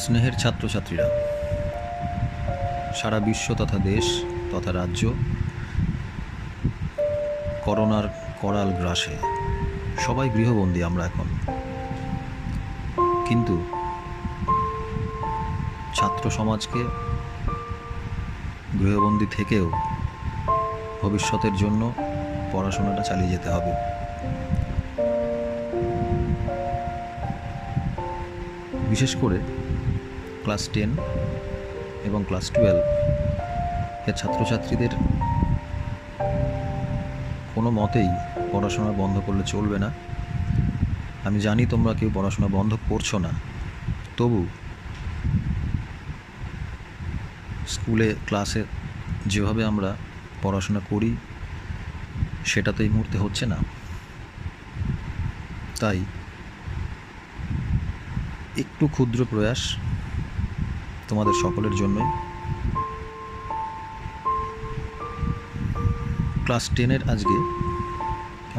স্নেহের ছাত্রছাত্রীরা, সারা বিশ্ব তথা দেশ তথা রাজ্য করোনার করাল গ্রাসে, সবাই গৃহবন্দী আমরা এখন। কিন্তু ছাত্র সমাজকে গৃহবন্দী থেকেও ভবিষ্যতের জন্য পড়াশোনাটা চালিয়ে যেতে হবে। বিশেষ করে ক্লাস 10 এবং ক্লাস 12 এর ছাত্রছাত্রীদের কোনো মতেই পড়াশোনা বন্ধ করলে চলবে না। আমি জানি তোমরা কেউ পড়াশোনা বন্ধ করছো না, তবু স্কুলে ক্লাসে যেভাবে আমরা পড়াশোনা করি সেটা তো এই মুহূর্তে হচ্ছে না। তাই একটু ক্ষুদ্র প্রয়াস তোমাদের সকলের জন্যই। ক্লাস 10-এর আজকে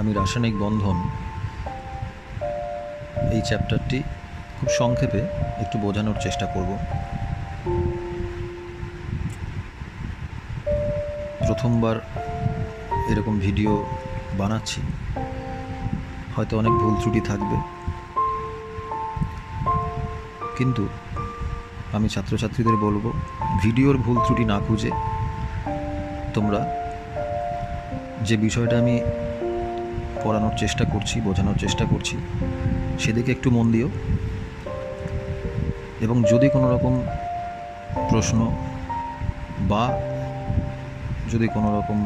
আমি রাসায়নিক বন্ধন এই চ্যাপ্টারটি খুব সংক্ষেপে একটু বোঝানোর চেষ্টা করব। প্রথমবার এরকম ভিডিও বানাচ্ছি, হয়তো অনেক ভুল ত্রুটি থাকবে, কিন্তু আমি ছাত্রছাত্রীদের বলবো, ভিডিওর ভুল ত্রুটি না খুঁজে তোমরা যে বিষয়টা আমি পড়ানোর চেষ্টা করছি, বোঝানোর চেষ্টা করছি, সেদিকে একটু মন দিও। এবং যদি কোনো রকম প্রশ্ন বা যদি কোনো রকম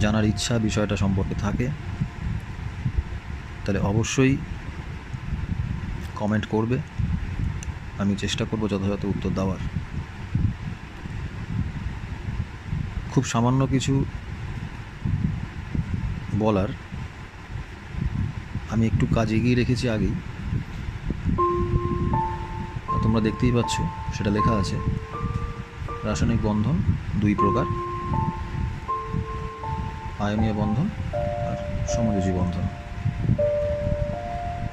জানার ইচ্ছা বিষয়টা সম্পর্কে থাকে, তাহলে অবশ্যই কমেন্ট করবে। আমি চেষ্টা করব যথাযথ উত্তর দেওয়ার। খুব সামান্য কিছু বলার, আমি একটু কাজ এগিয়ে রেখেছি আগেই, তোমরা দেখতেই পাচ্ছ, সেটা লেখা আছে রাসায়নিক বন্ধন 2 প্রকার, আয়নীয় বন্ধন আর সমযোজী বন্ধন।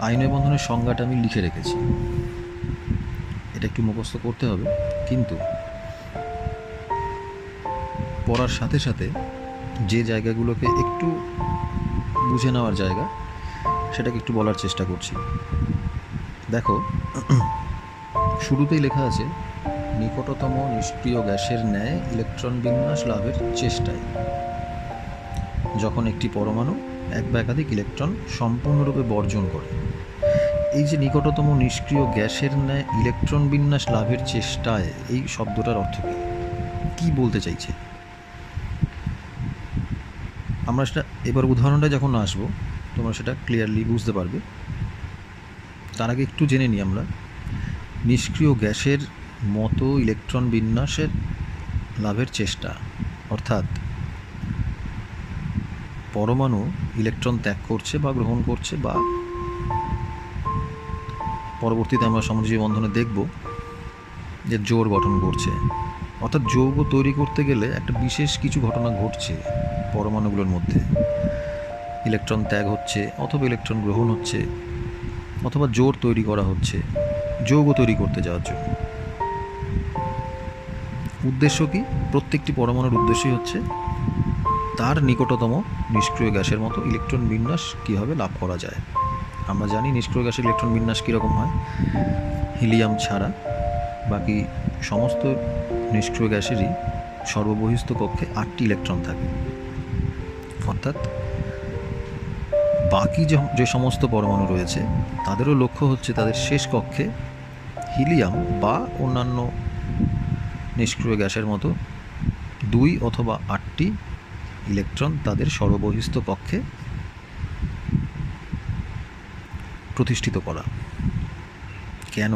আয়নীয় বন্ধনের সংজ্ঞাটা আমি লিখে রেখেছি, এটা একটু মুখস্থ করতে হবে, কিন্তু পড়ার সাথে সাথে যে জায়গাগুলোকে একটু বুঝে নেওয়ার জায়গা, সেটাকে একটু বলার চেষ্টা করছি। দেখো, শুরুতেই লেখা আছে নিকটতম নিষ্ক্রিয় গ্যাসের ন্যায় ইলেকট্রন বিন্যাস লাভের চেষ্টায় যখন একটি পরমাণু এক বা একাধিক ইলেকট্রন সম্পূর্ণরূপে বর্জন করে। এই যে নিকটতম নিষ্ক্রিয় গ্যাসের ন্যায় ইলেকট্রন বিন্যাস লাভের চেষ্টায়, এই শব্দটার অর্থ কী বলতে চাইছে আমরা সেটা এবার উদাহরণটা যখন আসবো তোমরা সেটা ক্লিয়ারলি বুঝতে পারবে। তার আগে একটু জেনে নিই আমরা, নিষ্ক্রিয় গ্যাসের মতো ইলেকট্রন বিন্যাসের লাভের চেষ্টা, অর্থাৎ পরমাণু ইলেকট্রন ত্যাগ করছে বা গ্রহণ করছে, বা পরবর্তীতে আমরা সমযোজী বন্ধনে দেখব যে জোড় গঠন করছে। অর্থাৎ যৌগ তৈরি করতে গেলে একটা বিশেষ কিছু ঘটনা ঘটছে পরমাণুগুলোর মধ্যে, ইলেকট্রন ত্যাগ হচ্ছে, অথবা ইলেকট্রন গ্রহণ হচ্ছে, অথবা জোড় তৈরি করা হচ্ছে যৌগ তৈরি করতে যাওয়ার জন্য। উদ্দেশ্য কি? প্রত্যেকটি পরমাণুর উদ্দেশ্যই হচ্ছে তার নিকটতম নিষ্ক্রিয় গ্যাসের মতো ইলেকট্রন বিন্যাস কীভাবে লাভ করা যায়। আমরা জানি নিষ্ক্রিয় গ্যাসের ইলেকট্রন বিন্যাস কীরকম হয়। হিলিয়াম ছাড়া বাকি সমস্ত নিষ্ক্রিয় গ্যাসেরই সর্ববহিস্থ কক্ষে 8টি ইলেকট্রন থাকে। অর্থাৎ বাকি যে সমস্ত পরমাণু রয়েছে তাদেরও লক্ষ্য হচ্ছে তাদের শেষ কক্ষে হিলিয়াম বা অন্যান্য নিষ্ক্রিয় গ্যাসের মতো 2 অথবা 8টি ইলেকট্রন তাদের সর্ববহিস্থ কক্ষে প্রতিষ্ঠিত করা। কেন?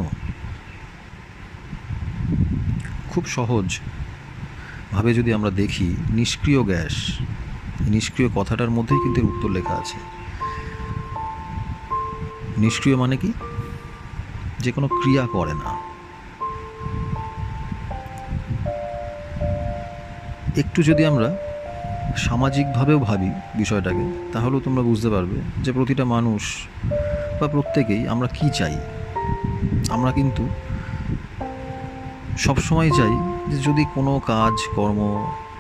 খুব সহজভাবে যদি আমরা দেখি, নিষ্ক্রিয় গ্যাস, নিষ্ক্রিয় কথাটার মধ্যেই কিন্তু এর উত্তর লেখা আছে। নিষ্ক্রিয় মানে কি? যে কোনো ক্রিয়া করে না। একটু যদি আমরা সামাজিকভাবেও ভাবি বিষয়টাকে, তাহলেও তোমরা বুঝতে পারবে যে প্রতিটা মানুষ বা প্রত্যেকেই আমরা কি চাই। আমরা কিন্তু সবসময় চাই যে যদি কোনো কাজ কর্ম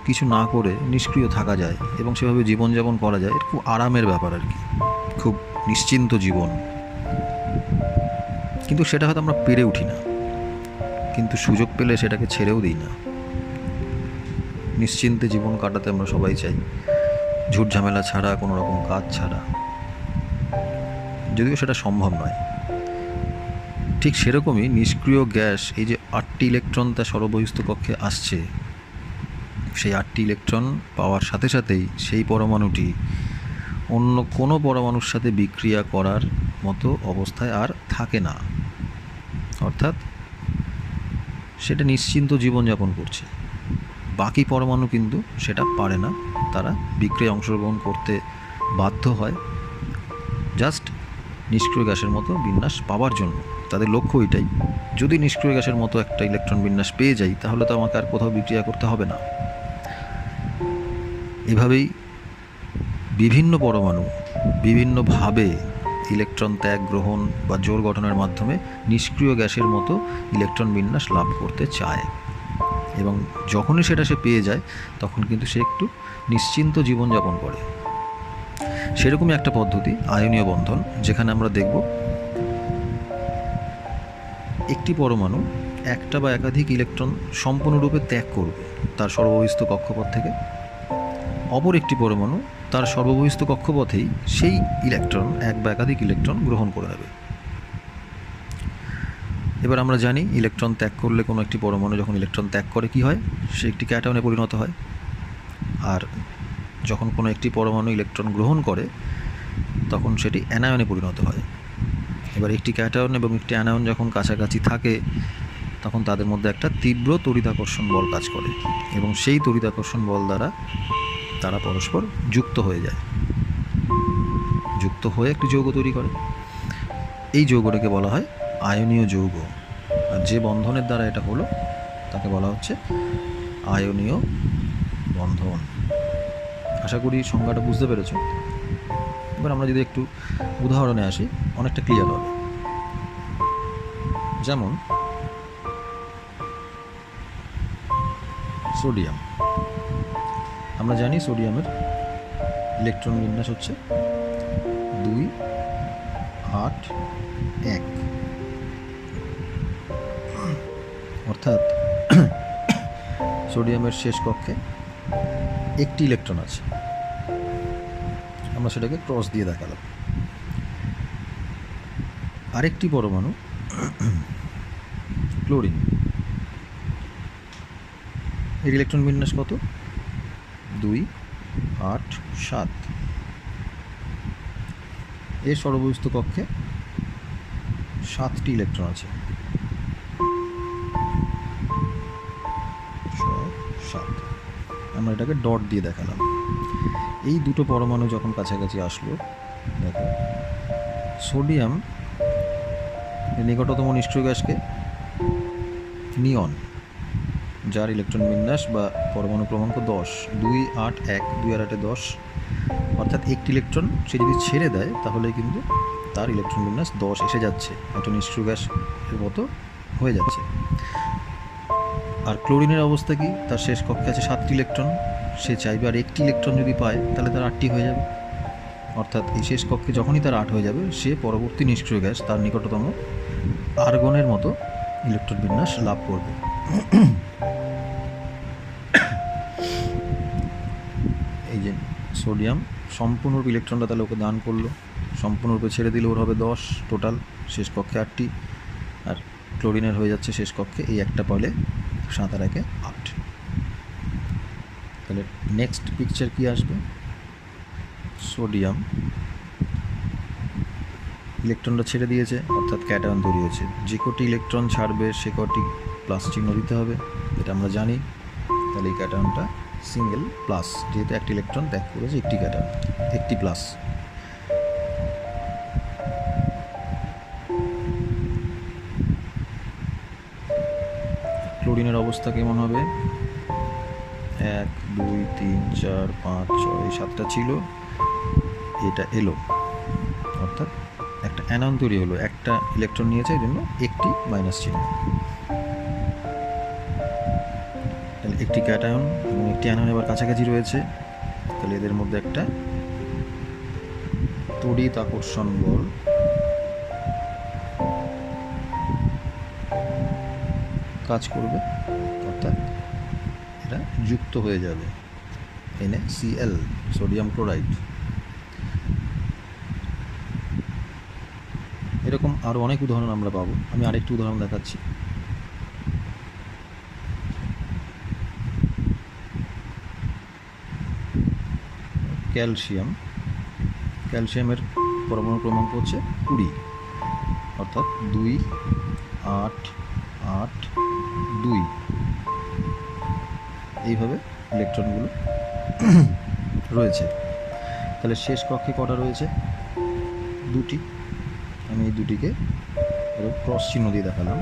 কিছু না করে নিষ্ক্রিয় থাকা যায় এবং সেভাবে জীবনযাপন করা যায়, এটা খুব আরামের ব্যাপার আর কি, খুব নিশ্চিন্ত জীবন। কিন্তু সেটা হয়তো আমরা পেরে উঠি না, কিন্তু সুযোগ পেলে সেটাকে ছেড়েও দিই না। নিশ্চিন্তে জীবন কাটাতে আমরা সবাই চাই, ঝুট ঝামেলা ছাড়া, কোনো রকম কাজ ছাড়া, যদিও সেটা সম্ভব নয়। ঠিক সেরকমই নিষ্ক্রিয় গ্যাস, এই যে 8টি ইলেকট্রন তার সর্ববহিস্থ কক্ষে আসছে, সেই 8টি ইলেকট্রন পাওয়ার সাথে সাথেই সেই পরমাণুটি অন্য কোনো পরমাণুর সাথে বিক্রিয়া করার মতো অবস্থায় আর থাকে না। অর্থাৎ সেটা নিশ্চিন্ত জীবনযাপন করছে। বাকি পরমাণু কিন্তু সেটা পারে না, তারা বিক্রিয়ায় অংশগ্রহণ করতে বাধ্য হয় জাস্ট নিষ্ক্রিয় গ্যাসের মতো বিন্যাস পাওয়ার জন্য। তাদের লক্ষ্য এটাই, যদি নিষ্ক্রিয় গ্যাসের মতো একটা ইলেকট্রন বিন্যাস পেয়ে যাই তাহলে তো আমাকে আর কোথাও বিক্রিয়া করতে হবে না। এভাবেই বিভিন্ন পরমাণু বিভিন্নভাবে ইলেকট্রন ত্যাগ, গ্রহণ বা জোড় গঠনের মাধ্যমে নিষ্ক্রিয় গ্যাসের মতো ইলেকট্রন বিন্যাস লাভ করতে চায়, এবং যখনই সেটা সে পেয়ে যায় তখন কিন্তু সে একটু নিশ্চিন্ত জীবনযাপন করে। সেরকমই একটা পদ্ধতি আয়নীয় বন্ধন, যেখানে আমরা দেখব একটি পরমাণু একটা বা একাধিক ইলেকট্রন সম্পূর্ণরূপে ত্যাগ করবে তার সর্ববহিস্থ কক্ষপথ থেকে, অপর একটি পরমাণু তার সর্ববহিস্থ কক্ষপথেই সেই ইলেকট্রন, এক বা একাধিক ইলেকট্রন গ্রহণ করে নেবে। এবার আমরা জানি ইলেকট্রন ত্যাগ করলে কোনো একটি পরমাণু যখন ইলেকট্রন ত্যাগ করে কী হয়, সে একটি ক্যাটায়নে পরিণত হয়। আর যখন কোনো একটি পরমাণু ইলেকট্রন গ্রহণ করে তখন সেটি অ্যানায়নে পরিণত হয়। এবার একটি ক্যাটায়ন এবং একটি অ্যানায়ন যখন কাছাকাছি থাকে তখন তাদের মধ্যে একটা তীব্র তড়িতাকর্ষণ বল কাজ করে, এবং সেই তড়িতাকর্ষণ বল দ্বারা তারা পরস্পর যুক্ত হয়ে যায়, যুক্ত হয়ে একটি যৌগ তৈরি করে। এই যৌগটাকে বলা হয় আয়নীয় যৌগ, আর যে বন্ধনের দ্বারা এটা হলো তাকে বলা হচ্ছে আয়নীয় বন্ধন। আশা করি সংজ্ঞাটা বুঝতে পেরেছ। এবার আমরা যদি একটু উদাহরণে আসি অনেকটা ক্লিয়ার হবে। যেমন সোডিয়াম, আমরা জানি সোডিয়ামের ইলেকট্রন বিন্যাস হচ্ছে 2, 8, 1, অর্থাৎ সোডিয়ামের শেষ কক্ষে একটি ইলেকট্রন আছে, আমরা সেটাকে ক্রস দিয়ে দেখালাম। আরেকটি পরমাণু ক্লোরিন, এর ইলেকট্রন বিন্যাস কত? 2, 8, 7। এর সর্ববহিস্থ কক্ষে 7টি ইলেকট্রন আছে, 7। আমরা এটাকে ডট দিয়ে দেখালাম। এই দুটো পরমাণু যখন কাছাকাছি আসলো, দেখো সোডিয়াম নিকটতম নিষ্ক্রিয় গ্যাসকে নিয়ন, যার ইলেকট্রন বিন্যাস বা পরমাণু ক্রমাঙ্ক 10, 2, 8, 1, 2 আর 8 10, অর্থাৎ একটি ইলেকট্রন সে যদি ছেড়ে দেয় তাহলে কিন্তু তার ইলেকট্রন বিন্যাস 10 এসে যাচ্ছে, একটা নিষ্ক্রিয় গ্যাসের মতো হয়ে যাচ্ছে। আর ক্লোরিনের অবস্থা কি? তার শেষ কক্ষে আছে 7টি ইলেকট্রন, সে চাইবে আর একটি ইলেকট্রন যদি পায় তাহলে তার 8টি হয়ে যাবে। অর্থাৎ এই শেষ কক্ষে যখনই তার 8 হয়ে যাবে, সে পরবর্তী নিষ্ক্রিয় গ্যাস তার নিকটতম আর্গনের মতো ইলেকট্রন বিন্যাস লাভ করবে। এই যে সোডিয়াম সম্পূর্ণরূপে ইলেকট্রনটা তাহলে ওকে দান করলো, সম্পূর্ণরূপে ছেড়ে দিলে ওর হবে 10 টোটাল, শেষ কক্ষে 8টি, আর ক্লোরিনের হয়ে যাচ্ছে শেষ কক্ষে এই একটা পলে 7 আর 1 8। তাহলে নেক্সট পিকচার কি আসবে? সোডিয়াম ইলেকট্রনটা ছেড়ে দিয়েছে, অর্থাৎ ক্যাটায়ন তৈরি হয়েছে। যে কটি ইলেকট্রন ছাড়বে সে কটি প্লাস চিহ্ন দিতে হবে, এটা আমরা জানি। তাহলে এই ক্যাটায়নটা সিঙ্গেল প্লাস, যেহেতু একটি ইলেকট্রন ত্যাগ করেছে, একটি ক্যাটায়ন, একটি প্লাস। ক্লোরিনের অবস্থা কেমন হবে? 1, 2, 3, 4, 5, 6 এই 7টা ছিল, এটা এলো, অর্থাৎ একটা অ্যানায়ন তৈরি হলো, একটা ইলেকট্রন নিয়েছে, এই জন্য একটি মাইনাস চিহ্ন। তাহলে একটি ক্যাটায়ন এবং একটি অ্যানায়ন এবার কাছাকাছি রয়েছে, তাহলে এদের মধ্যে একটা তড়িৎ আকর্ষণ বল কাজ করবে, অর্থাৎ এটা যুক্ত হয়ে যাবে NaCl, সোডিয়াম ক্লোরাইড। এরকম আরও অনেক উদাহরণ আমরা পাবো। আমি আরেকটি উদাহরণ দেখাচ্ছি। ক্যালসিয়ামের পরমাণু ক্রমাঙ্ক হচ্ছে 20, অর্থাৎ 2, 8, 8, 2, এইভাবে ইলেকট্রনগুলো রয়েছে। তাহলে শেষ কক্ষে কটা রয়েছে? 2টি। আমি এই দুটিকে ক্রস চিহ্ন দিয়ে দেখালাম।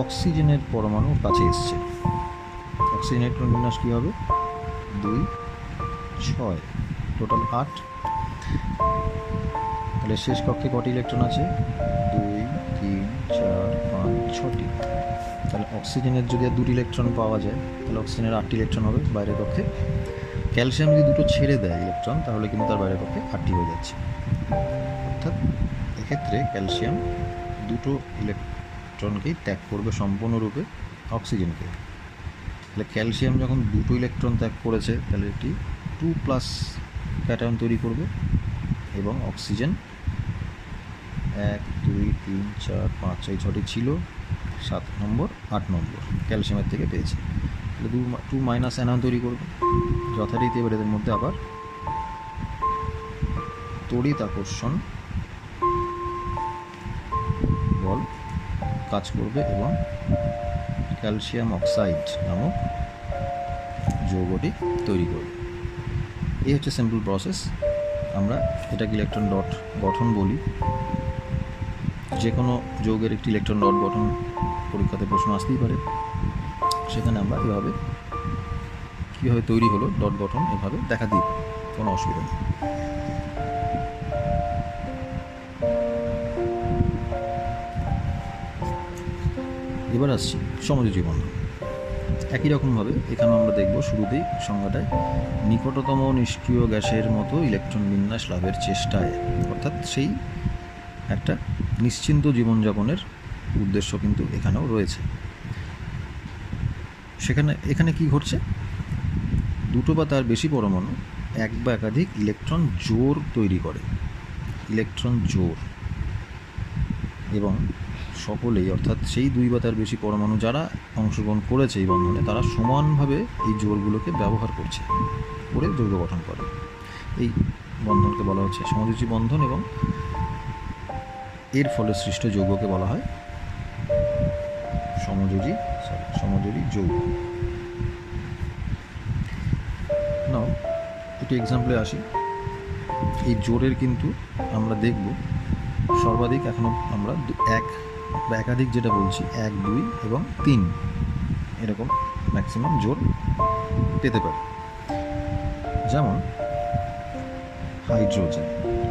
অক্সিজেনের পরমাণু কাছে এসছে, অক্সিজেনের ইলেকট্রন বিন্যাস কী হবে? 2, 6, টোটাল 8। তাহলে শেষ কক্ষে কটি ইলেকট্রন আছে? 2, 3, 4, 5, 6টি। তাহলে অক্সিজেনের যদি আর 2টি ইলেকট্রন পাওয়া যায়, তাহলে অক্সিজেনের 8টি ইলেকট্রন হবে বাইরের কক্ষে। ক্যালসিয়াম যদি দুটো ছেড়ে দেয় ইলেকট্রন, তাহলে কিন্তু তার বাইরের কক্ষে 8টি হয়ে যাচ্ছে। অর্থাৎ এক্ষেত্রে ক্যালসিয়াম দুটো ইলেকট্রনকেই ত্যাগ করবে সম্পূর্ণরূপে অক্সিজেনকে। তাহলে ক্যালসিয়াম যখন দুটো ইলেকট্রন ত্যাগ করেছে, তাহলে এটি 2+ ক্যাটায়ন তৈরি করবে, এবং অক্সিজেন 1, 2, 3, 4, 5, 6টি ছিল, 7 নম্বর 8 নম্বর ক্যালসিয়ামের থেকে পেয়েছে। তাহলে 2 মাইনাস অ্যানায়ন তৈরি করবে যথারীতি। এবার এদের মধ্যে আবার তড়িৎ আকর্ষণ বল কাজ করবে এবং ক্যালসিয়াম অক্সাইড নামক যৌগটি তৈরি করবে। এই হচ্ছে সিম্পল প্রসেস। আমরা এটাকে ইলেকট্রন ডট গঠন বলি। যে কোনো যৌগের একটি ইলেকট্রন ডট গঠন পরীক্ষাতে প্রশ্ন আসতেই পারে। সেখানে আমরা এভাবে কীভাবে তৈরি হলো ডট গঠন এভাবে দেখা দিই, কোনো অসুবিধা নেই। এবার আসছি সমযোজী বন্ধন। একই রকমভাবে এখানেও আমরা দেখব শুরুতেই সংজ্ঞাটায় নিকটতম নিষ্ক্রিয় গ্যাসের মতো ইলেকট্রন বিন্যাস লাভের চেষ্টায়, অর্থাৎ সেই একটা নিশ্চিন্ত জীবনযাপনের উদ্দেশ্য কিন্তু এখানেও রয়েছে। এখানে কি ঘটছে? দুটো বা তার বেশি পরমাণু এক বা একাধিক ইলেকট্রন জোড় তৈরি করে, ইলেকট্রন জোড়, এবং সকলেই, অর্থাৎ সেই 2 বা তার বেশি পরমাণু যারা অংশগ্রহণ করেছে এই বন্ধনে, তারা সমানভাবে এই জোড়গুলোকে ব্যবহার করে যৌগ গঠন করে। এই বন্ধনকে বলা হচ্ছে সমযোজী বন্ধন, এবং এর ফলে সৃষ্ট যৌগকে বলা হয় সমযোজী যৌগ। নাও একটু এক্সাম্পলে আসি। এই জোড়ের কিন্তু আমরা দেখব সর্বাধিক এখনো আমরা 1 বা একাধিক যেটা বলছি 1, 2 এবং 3 এরকম ম্যাক্সিমাম জোড় পেতে পারি। যেমন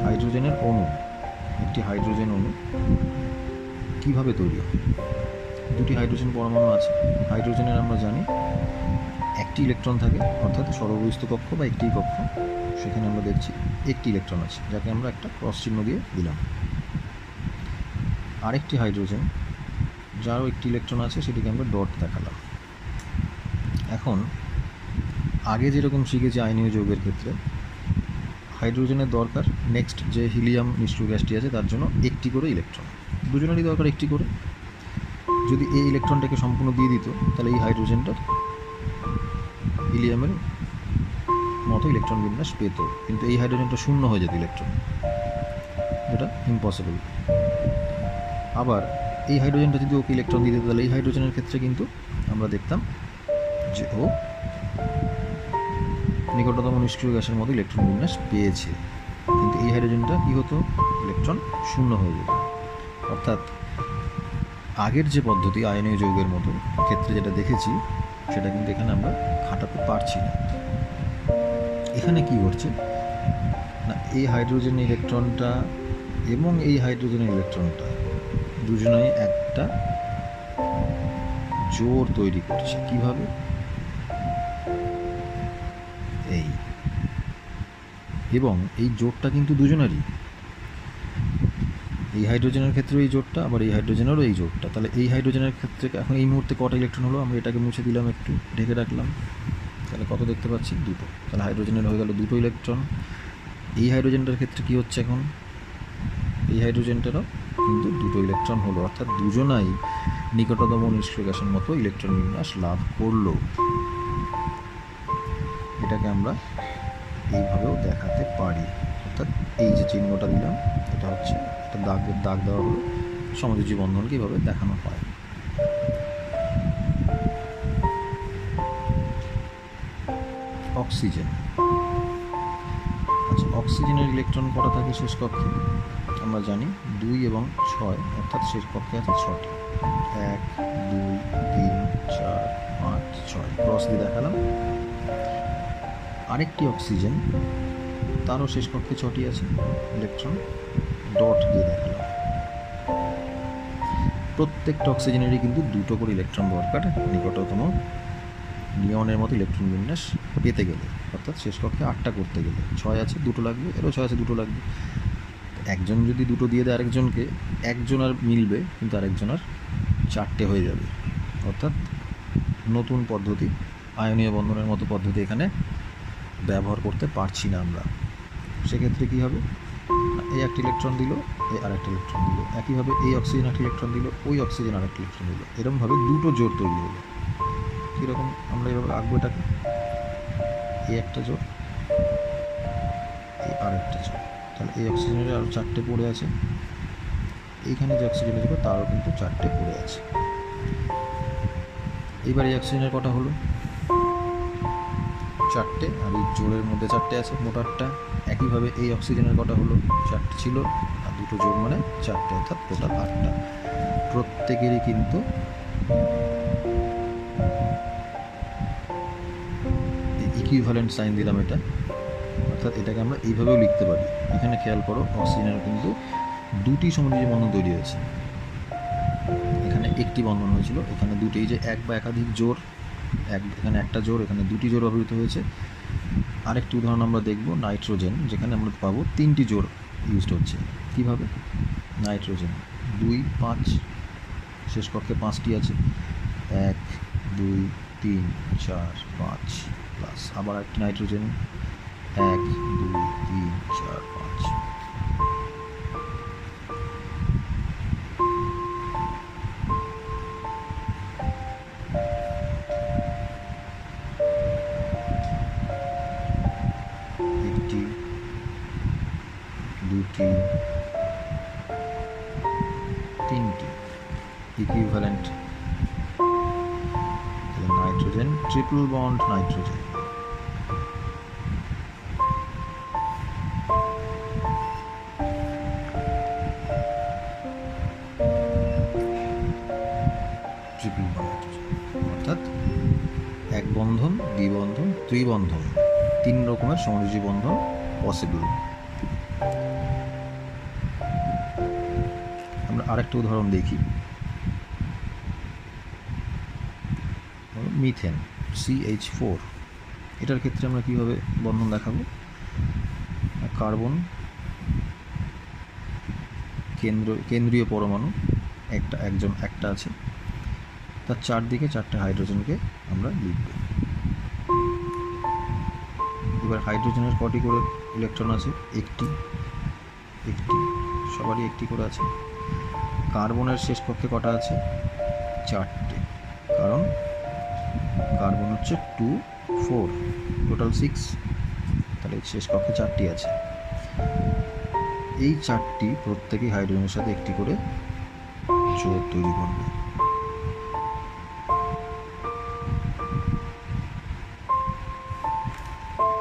হাইড্রোজেনের অণু, একটি হাইড্রোজেন অণু কীভাবে তৈরি হয়? 2টি হাইড্রোজেন পরমাণু আছে। হাইড্রোজেনের আমরা জানি একটি ইলেকট্রন থাকে, অর্থাৎ সর্ববহিস্থ কক্ষ বা একটি কক্ষ, সেখানে আমরা দেখছি একটি ইলেকট্রন আছে, যাকে আমরা একটা ক্রস চিহ্ন দিয়ে দিলাম। আরেকটি হাইড্রোজেন যারও একটি ইলেকট্রন আছে, সেটিকে আমরা ডট দেখালাম। এখন আগে যেরকম শিখেছি আয়নীয় যৌগের ক্ষেত্রে, হাইড্রোজেনের দরকার নেক্সট যে হিলিয়াম নিষ্ক্রিয় গ্যাসটি আছে তার জন্য একটি করে ইলেকট্রন, দুজনেরই দরকার একটি করে। যদি এই ইলেকট্রনটাকে সম্পূর্ণ দিয়ে দিত, তাহলে এই হাইড্রোজেনটা হিলিয়ামের মতো ইলেকট্রন বিন্যাস পেত, কিন্তু এই হাইড্রোজেনটা শূন্য হয়ে যেত ইলেকট্রন, যেটা ইম্পসিবল। আবার এই হাইড্রোজেনটা যদি ওকে ইলেকট্রন দিয়ে দিত, তাহলে এই হাইড্রোজেনের ক্ষেত্রে কিন্তু আমরা দেখতাম যে ও নিকটতম নিষ্ক্রিয় গ্যাসের মতো ইলেকট্রন বিন্যাস পেয়েছে, কিন্তু এই হাইড্রোজেনটা কী হতো? ইলেকট্রন শূন্য হয়ে যেত। অর্থাৎ আগের যে পদ্ধতি আয়নীয় যৌগের মতো ক্ষেত্রে যেটা দেখেছি, সেটা কিন্তু এখানে আমরা খাটাতে পারছি না। এখানে কি ঘটছে না, এই হাইড্রোজেন ইলেকট্রনটা এবং এই হাইড্রোজেন ইলেকট্রনটা দুজনেই একটা জোড় তৈরি করছে। কিভাবে? এই, এবং এই জোড়টা কিন্তু দুজনেরই, এই হাইড্রোজেনের ক্ষেত্রে এই জোড়টা, আবার এই হাইড্রোজেনেরও এই জোড়টা। তাহলে এই হাইড্রোজেনের ক্ষেত্রে এখন এই মুহূর্তে কটা ইলেকট্রন হলো? আমরা এটাকে মুছে দিলাম, একটু ঢেকে রাখলাম, তাহলে কত দেখতে পাচ্ছি? দুটো। তাহলে হাইড্রোজেনের হয়ে গেল দুটো ইলেকট্রন। এই হাইড্রোজেনটার ক্ষেত্রে কী হচ্ছে এখন? এই হাইড্রোজেনটারও কিন্তু দুটো ইলেকট্রন হলো, অর্থাৎ দুজনাই নিকটতম নিষ্ক্রিয়গাসের মতো ইলেকট্রন বিন্যাস লাভ করলো। এটাকে আমরা এইভাবেও দেখাতে পারি, অর্থাৎ এই যে চিহ্নটা দিলাম এটা হচ্ছে একটা দাগ দেওয়া হলো, সমযোজী বন্ধনকে এইভাবে দেখানো হয়। অক্সিজেন, আচ্ছা, অক্সিজেনের ইলেকট্রন কটা থাকে শেষ কক্ষে? আমরা জানি 2 এবং 6, অর্থাৎ শেষ কক্ষে আছে 6টি। 1, 2, 3, 4, 5, 6 ক্রস দিয়ে দেখালাম। আরেকটি অক্সিজেন, তারও শেষ কক্ষে 6টি আছে ইলেকট্রন, ডট দিয়ে দেখালাম। প্রত্যেকটা অক্সিজেনেরই কিন্তু দুটো করে ইলেকট্রন দরকার নিকটতম নিয়নের মতো ইলেকট্রন বিন্যাস পেতে গেলে, অর্থাৎ শেষ কক্ষে 8টা করতে গেলে 6 আছে 2টো লাগবে, এরও 6 আছে 2টো লাগবে। একজন যদি 2টো দিয়ে দেয় আরেকজনকে, একজন আর মিলবে কিন্তু আরেকজন আর 4টে হয়ে যাবে, অর্থাৎ নতুন পদ্ধতি, আয়নীয় বন্ধনের মতো পদ্ধতি এখানে ব্যবহার করতে পারছি না আমরা। সেক্ষেত্রে কী হবে? এই একটা ইলেকট্রন দিল, এই আরেকটা ইলেকট্রন দিল, একইভাবে এই অক্সিজেন একটা ইলেকট্রন দিল, ওই অক্সিজেন আরেকটা ইলেকট্রন দিল, এরকমভাবে দুটো জোড় তৈরি হলো। কীরকম আমরা এইভাবে আঁকবো এটাকে? এই একটা জোড়, এই আরেকটা জোড়, তাহলে এই অক্সিজেনের আরও 4টে পড়ে আছে, এইখানে যে অক্সিজেনের জোড় তারও কিন্তু 4টে পড়ে আছে। এইবার এই অক্সিজেনের কটা হলো? 4টে, আর এই জোড়ের মধ্যে 4টে আছে মোটারটা। একইভাবে এই অক্সিজেনের কটা হলো? 4টে ছিল, আর দুটো জোড় মানে 4টে, অর্থাৎ টোটাল 8টা। প্রত্যেকেরই কিন্তু ইকুইভ্যালেন্ট সাইন দিলাম এটা, অর্থাৎ এটাকে আমরা এইভাবেও লিখতে পারি। এখানে খেয়াল করো, অক্সিজেনের কিন্তু 2টি সমযোজী বন্ধন তৈরি হয়েছে, এখানে একটি বন্ধন হয়েছিল, এখানে 2টি। যে এক বা একাধিক জোড়, এখানে একটা জোড়, এখানে 2টি জোড় ব্যবহৃত হয়েছে। আরেকটি উদাহরণ আমরা দেখব, নাইট্রোজেন, যেখানে আমরা পাবো 3টি জোড় ইউজড হচ্ছে। কীভাবে? নাইট্রোজেন 2, 5, শেষ কক্ষে 5টি আছে, 1, 2, 3, 4, 5, প্লাস আবার একটি নাইট্রোজেন 1, 2, 3, 4, 5। একটি, দুটি, 3টি equivalent nitrogen, triple bond nitrogen. Triple bond অর্থাৎ এক বন্ধন, দ্বিবন্ধন, ত্রিবন্ধন, 3 রকমের সমযোজী বন্ধন পসিবল। আমরা আরেকটা উদাহরণ দেখি, মিথেন CH4। এটার ক্ষেত্রে আমরা কীভাবে বন্ধন দেখাবো? কার্বন কেন্দ্রীয় পরমাণু একটা আছে, তার চারদিকে 4টে হাইড্রোজেনকে আমরা লিখব। এবার হাইড্রোজেনের কটি করে ইলেকট্রন আছে? একটি, সবারই একটি করে আছে। কার্বনের শেষ কক্ষে কটা আছে? 4টে, কারণ কার্বন হচ্ছে 2, 4, টোটাল 6, তাহলে শেষ কক্ষে 4টি আছে। এই 4টি প্রত্যেকেই হাইড্রোজেনের সাথে একটি করে জোড় তৈরি করবে।